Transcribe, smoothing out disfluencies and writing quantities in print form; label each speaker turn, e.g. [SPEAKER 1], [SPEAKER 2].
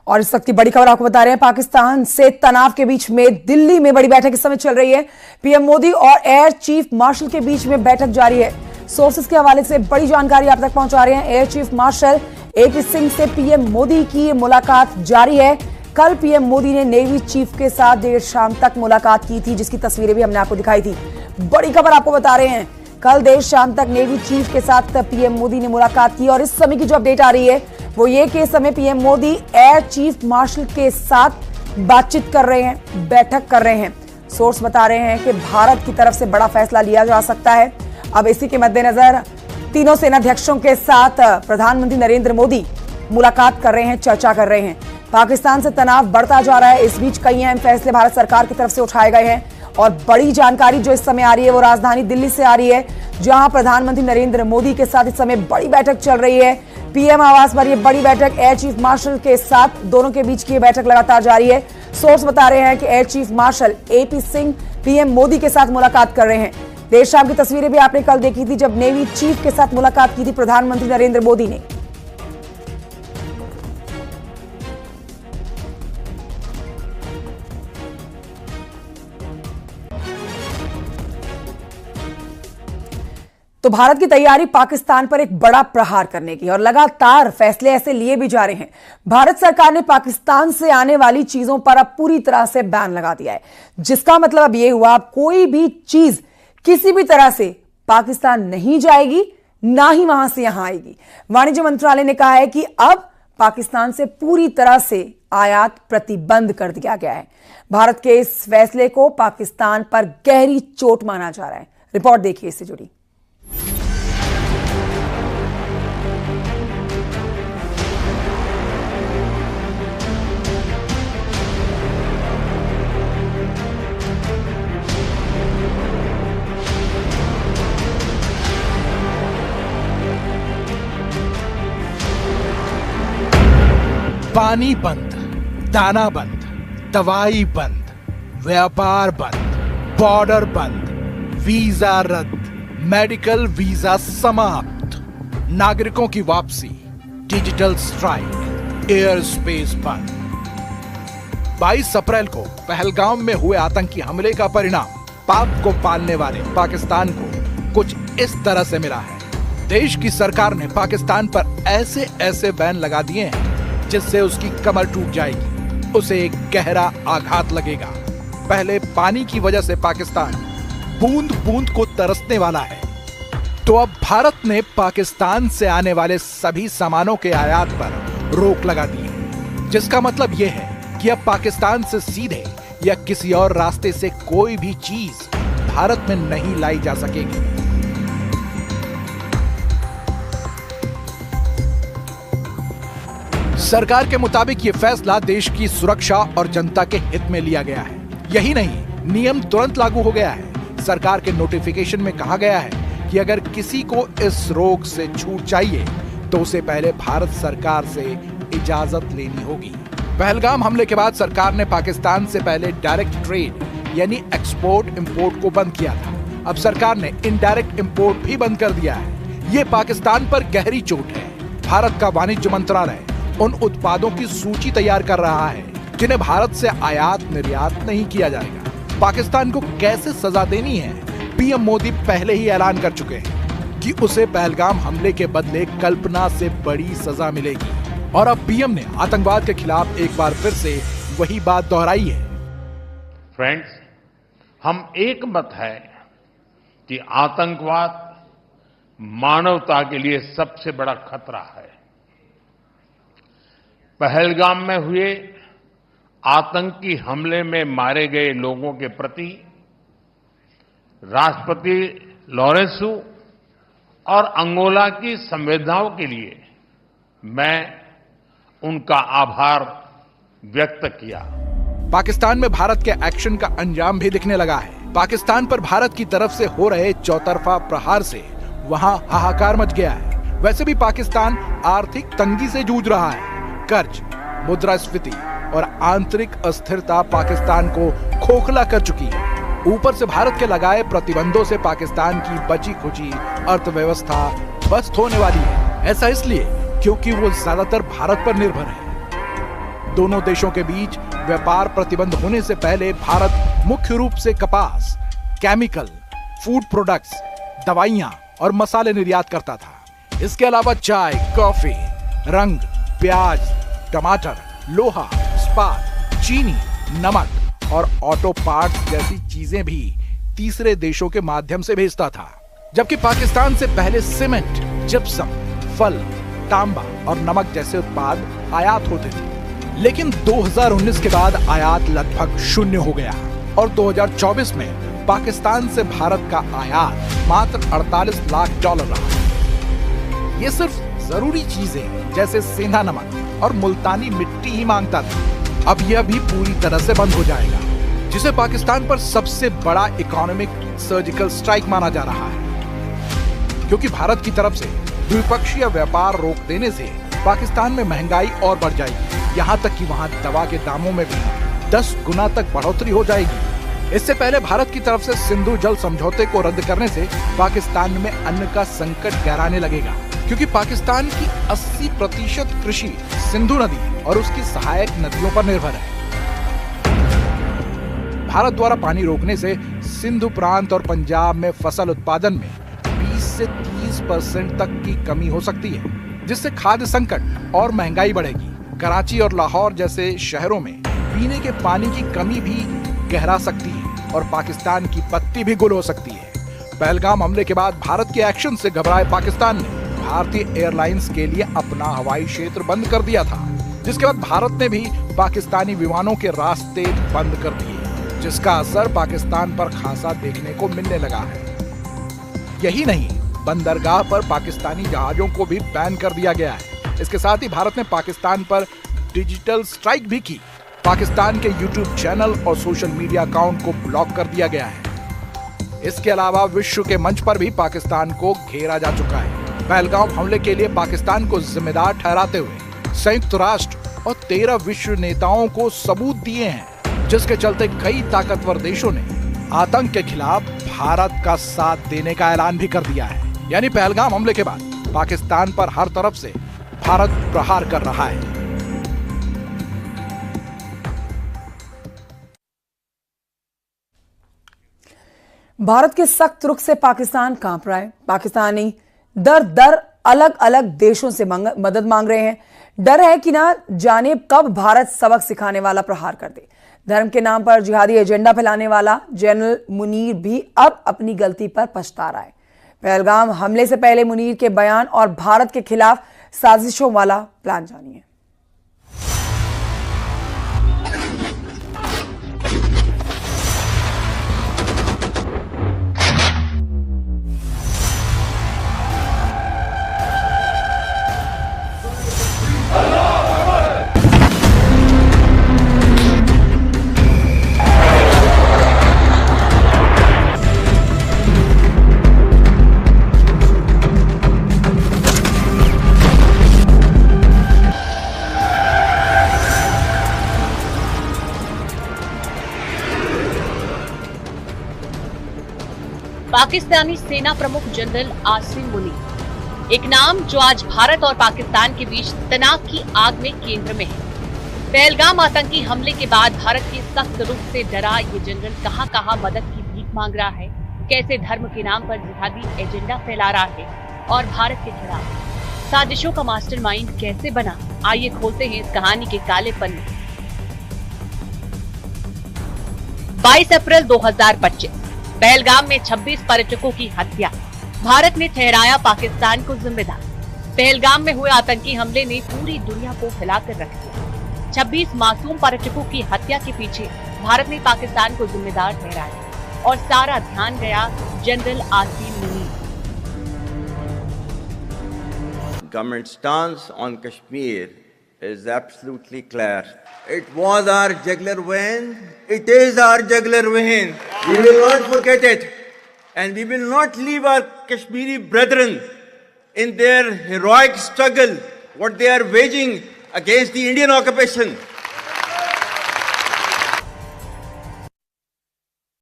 [SPEAKER 1] और इस वक्त की बड़ी खबर आपको बता रहे हैं, पाकिस्तान से तनाव के बीच में दिल्ली में बड़ी बैठक इस समय चल रही है। पीएम मोदी और एयर चीफ मार्शल के बीच में बैठक जारी है। सोर्सेस के हवाले से बड़ी जानकारी आप तक पहुंचा रहे हैं। Air chief marshal AP Singh से पीएम मोदी की मुलाकात जारी है। कल पीएम मोदी ने नेवी चीफ के साथ देर शाम तक मुलाकात की थी, जिसकी तस्वीरें भी हमने आपको दिखाई थी। बड़ी खबर आपको बता रहे हैं, कल देर शाम तक नेवी चीफ के साथ पीएम मोदी ने मुलाकात की और इस समय की जो अपडेट आ रही है वो ये कि इस समय PM Modi air chief marshal के साथ बातचीत कर रहे हैं, बैठक कर रहे हैं। सोर्स बता रहे हैं कि भारत की तरफ से बड़ा फैसला लिया जा सकता है। अब इसी के मद्देनजर तीनों सेनाध्यक्षों के साथ प्रधानमंत्री नरेंद्र मोदी मुलाकात कर रहे हैं, चर्चा कर रहे हैं। पाकिस्तान से तनाव बढ़ता जा रहा है। इस बीच कई अहम फैसले भारत सरकार की तरफ से उठाए गए हैं और बड़ी जानकारी जो इस समय आ रही है वो राजधानी दिल्ली से आ रही है, जहां प्रधानमंत्री नरेंद्र मोदी के साथ इस समय बड़ी बैठक चल रही है। पीएम आवास पर यह बड़ी बैठक एयर चीफ मार्शल के साथ दोनों के बीच की बैठक लगातार जारी है। सोर्स बता रहे हैं कि air chief marshal AP Singh PM Modi के साथ मुलाकात कर रहे हैं। देर शाम की तस्वीरें भी आपने कल देखी थी, जब नेवी चीफ के साथ मुलाकात की थी प्रधानमंत्री नरेंद्र मोदी ने। तो भारत की तैयारी पाकिस्तान पर एक बड़ा प्रहार करने की और लगातार फैसले ऐसे लिए भी जा रहे हैं। भारत सरकार ने पाकिस्तान से आने वाली चीजों पर अब पूरी तरह से बैन लगा दिया है, जिसका मतलब अब यह हुआ कोई भी चीज किसी भी तरह से पाकिस्तान नहीं जाएगी, ना ही वहां से यहां आएगी। वाणिज्य मंत्रालय ने कहा है कि अब पाकिस्तान से पूरी तरह से आयात प्रतिबंध कर दिया गया है। भारत के इस फैसले को पाकिस्तान पर गहरी चोट माना जा रहा है। रिपोर्ट देखिए इससे जुड़ी।
[SPEAKER 2] पानी बंद, दाना बंद, दवाई बंद, व्यापार बंद, बॉर्डर बंद, वीजा रद्द, मेडिकल वीजा समाप्त, नागरिकों की वापसी, डिजिटल स्ट्राइक, एयर स्पेस बंद। 22 अप्रैल को पहलगाम में हुए आतंकी हमले का परिणाम पाक को पालने वाले पाकिस्तान को कुछ इस तरह से मिला है। देश की सरकार ने पाकिस्तान पर ऐसे बैन लगा दिए हैं जिससे उसकी कमर टूट जाएगी, उसे एक गहरा आघात लगेगा। पहले पानी की वजह से पाकिस्तान बूंद बूंद को तरसने वाला है, तो अब भारत ने पाकिस्तान से आने वाले सभी सामानों के आयात पर रोक लगा दी है, जिसका मतलब यह है कि अब पाकिस्तान से सीधे या किसी और रास्ते से कोई भी चीज भारत में नहीं लाई जा सकेगी। सरकार के मुताबिक ये फैसला देश की सुरक्षा और जनता के हित में लिया गया है। यही नहीं, नियम तुरंत लागू हो गया है। सरकार के नोटिफिकेशन में कहा गया है कि अगर किसी को इस रोक से छूट चाहिए तो उसे पहले भारत सरकार से इजाजत लेनी होगी। पहलगाम हमले के बाद सरकार ने पाकिस्तान से पहले डायरेक्ट ट्रेड यानी एक्सपोर्ट इंपोर्ट को बंद किया था। अब सरकार ने इनडायरेक्ट इंपोर्ट भी बंद कर दिया है। ये पाकिस्तान पर गहरी चोट है। भारत का वाणिज्य मंत्रालय उन उत्पादों की सूची तैयार कर रहा है जिन्हें भारत से आयात निर्यात नहीं किया जाएगा। पाकिस्तान को कैसे सजा देनी है, पीएम मोदी पहले ही ऐलान कर चुके हैं कि उसे पहलगाम हमले के बदले कल्पना से बड़ी सजा मिलेगी। और अब पीएम ने आतंकवाद के खिलाफ एक बार फिर से वही बात दोहराई है।
[SPEAKER 3] फ्रेंड्स, हम एक मत है कि आतंकवाद मानवता के लिए सबसे बड़ा खतरा है। पहलगाम में हुए आतंकी हमले में मारे गए लोगों के प्रति राष्ट्रपति लॉरेंसो और अंगोला की संवेदनाओं के लिए मैं उनका आभार व्यक्त किया।
[SPEAKER 2] पाकिस्तान में भारत के एक्शन का अंजाम भी दिखने लगा है। पाकिस्तान पर भारत की तरफ से हो रहे चौतरफा प्रहार से वहां हाहाकार मच गया है। वैसे भी पाकिस्तान आर्थिक तंगी से जूझ रहा है। कर्ज, मुद्रास्फीति और आंतरिक अस्थिरता पाकिस्तान को खोखला कर चुकी है। ऊपर से भारत के लगाए प्रतिबंधों से पाकिस्तान की बची खुची अर्थव्यवस्था ध्वस्त होने वाली है। ऐसा इसलिए क्योंकि वो ज्यादातर भारत पर निर्भर है। दोनों देशों के बीच व्यापार प्रतिबंध होने से पहले भारत मुख्य रूप से कपास, केमिकल, फूड प्रोडक्ट्स, दवाइयां और मसाले निर्यात करता था। इसके अलावा चाय, कॉफी, रंग, प्याज, टमाटर, लोहा, इस्पात, चीनी, नमक और ऑटो पार्ट्स जैसी चीजें भी तीसरे देशों के माध्यम से भेजता था। जबकि पाकिस्तान से पहले सीमेंट, जिप्सम, फल, तांबा और नमक जैसे उत्पाद आयात होते थे। लेकिन 2019 के बाद आयात लगभग शून्य हो गया और 2024 में पाकिस्तान से भारत का आयात मात्र $48 लाख रहा। ये सिर्फ जरूरी चीजें जैसे सेंधा नमक और मुल्तानी मिट्टी ही मांगता था। अब यह भी पूरी तरह से बंद हो जाएगा, जिसे पाकिस्तान पर सबसे बड़ा इकोनॉमिक सर्जिकल स्ट्राइक माना जा रहा है, क्योंकि भारत की तरफ से द्विपक्षीय व्यापार रोक देने से पाकिस्तान में महंगाई और बढ़ जाएगी, यहाँ तक कि वहाँ दवा के दामों में भी 10 गुना तक बढ़ोतरी हो जाएगी। इससे पहले भारत की तरफ से सिंधु जल समझौते को रद्द करने से पाकिस्तान में अन्न का संकट गहराने लगेगा, क्योंकि पाकिस्तान की 80% कृषि सिंधु नदी और उसकी सहायक नदियों पर निर्भर है। भारत द्वारा पानी रोकने से सिंधु प्रांत और पंजाब में फसल उत्पादन में 20 से 30% तक की कमी हो सकती है, जिससे खाद्य संकट और महंगाई बढ़ेगी। कराची और लाहौर जैसे शहरों में पीने के पानी की कमी भी गहरा सकती है और पाकिस्तान की पत्ती भी गुल हो सकती है। पहलगाम हमले के बाद भारत के एक्शन से घबराए पाकिस्तान ने भारतीय एयरलाइंस के लिए अपना हवाई क्षेत्र बंद कर दिया था, जिसके बाद भारत ने भी पाकिस्तानी विमानों के रास्ते बंद कर दिए, जिसका असर पाकिस्तान पर खासा देखने को मिलने लगा है। यही नहीं, बंदरगाह पर पाकिस्तानी जहाजों को भी बैन कर दिया गया है। इसके साथ ही भारत ने पाकिस्तान पर डिजिटल स्ट्राइक भी की। पाकिस्तान के YouTube चैनल और सोशल मीडिया अकाउंट को ब्लॉक कर दिया गया है। इसके अलावा विश्व के मंच पर भी पाकिस्तान को घेरा जा चुका है। पहलगाम हमले के लिए पाकिस्तान को जिम्मेदार ठहराते हुए संयुक्त राष्ट्र और 13 विश्व नेताओं को सबूत दिए हैं, जिसके चलते कई ताकतवर देशों ने आतंक के खिलाफ भारत का साथ देने का ऐलान भी कर दिया है। यानी पहलगाम हमले के बाद पाकिस्तान पर हर तरफ से भारत प्रहार कर रहा है।
[SPEAKER 1] भारत के सख्त रुख से पाकिस्तान कांप रहा है। पाकिस्तानी दर अलग अलग देशों से मदद मांग रहे हैं। डर है कि ना जाने कब भारत सबक सिखाने वाला प्रहार कर दे। धर्म के नाम पर जिहादी एजेंडा फैलाने वाला जनरल मुनीर भी अब अपनी गलती पर पछता रहा है। पहलगाम हमले से पहले मुनीर के बयान और भारत के खिलाफ साजिशों वाला प्लान जानिए।
[SPEAKER 4] पाकिस्तानी सेना प्रमुख जनरल आसिम मुनीर, एक नाम जो आज भारत और पाकिस्तान के बीच तनाव की आग में केंद्र में है। पहलगाम आतंकी हमले के बाद भारत के सख्त रुख से डरा ये जनरल कहां मदद की भीख मांग रहा है, कैसे धर्म के नाम पर जिहादी एजेंडा फैला रहा है और भारत के खिलाफ साजिशों का मास्टरमाइंड कैसे बना। आइए खोलते हैं इस कहानी के काले पन्ने। 22 अप्रैल 2025 पहलगाम में 26 पर्यटकों की हत्या। भारत ने ठहराया पाकिस्तान को जिम्मेदार। पहलगाम में हुए आतंकी हमले ने पूरी दुनिया को हिलाकर रख दिया। 26 मासूम पर्यटकों की हत्या के पीछे भारत ने पाकिस्तान को जिम्मेदार ठहराया और सारा ध्यान गया general Asim Munir.
[SPEAKER 5] Government stance on Kashmir is absolutely clear. It was our jugular vein. It is our jugular vein. We will not forget it. And we will not leave our Kashmiri brethren in their heroic struggle, what they are waging against the Indian occupation.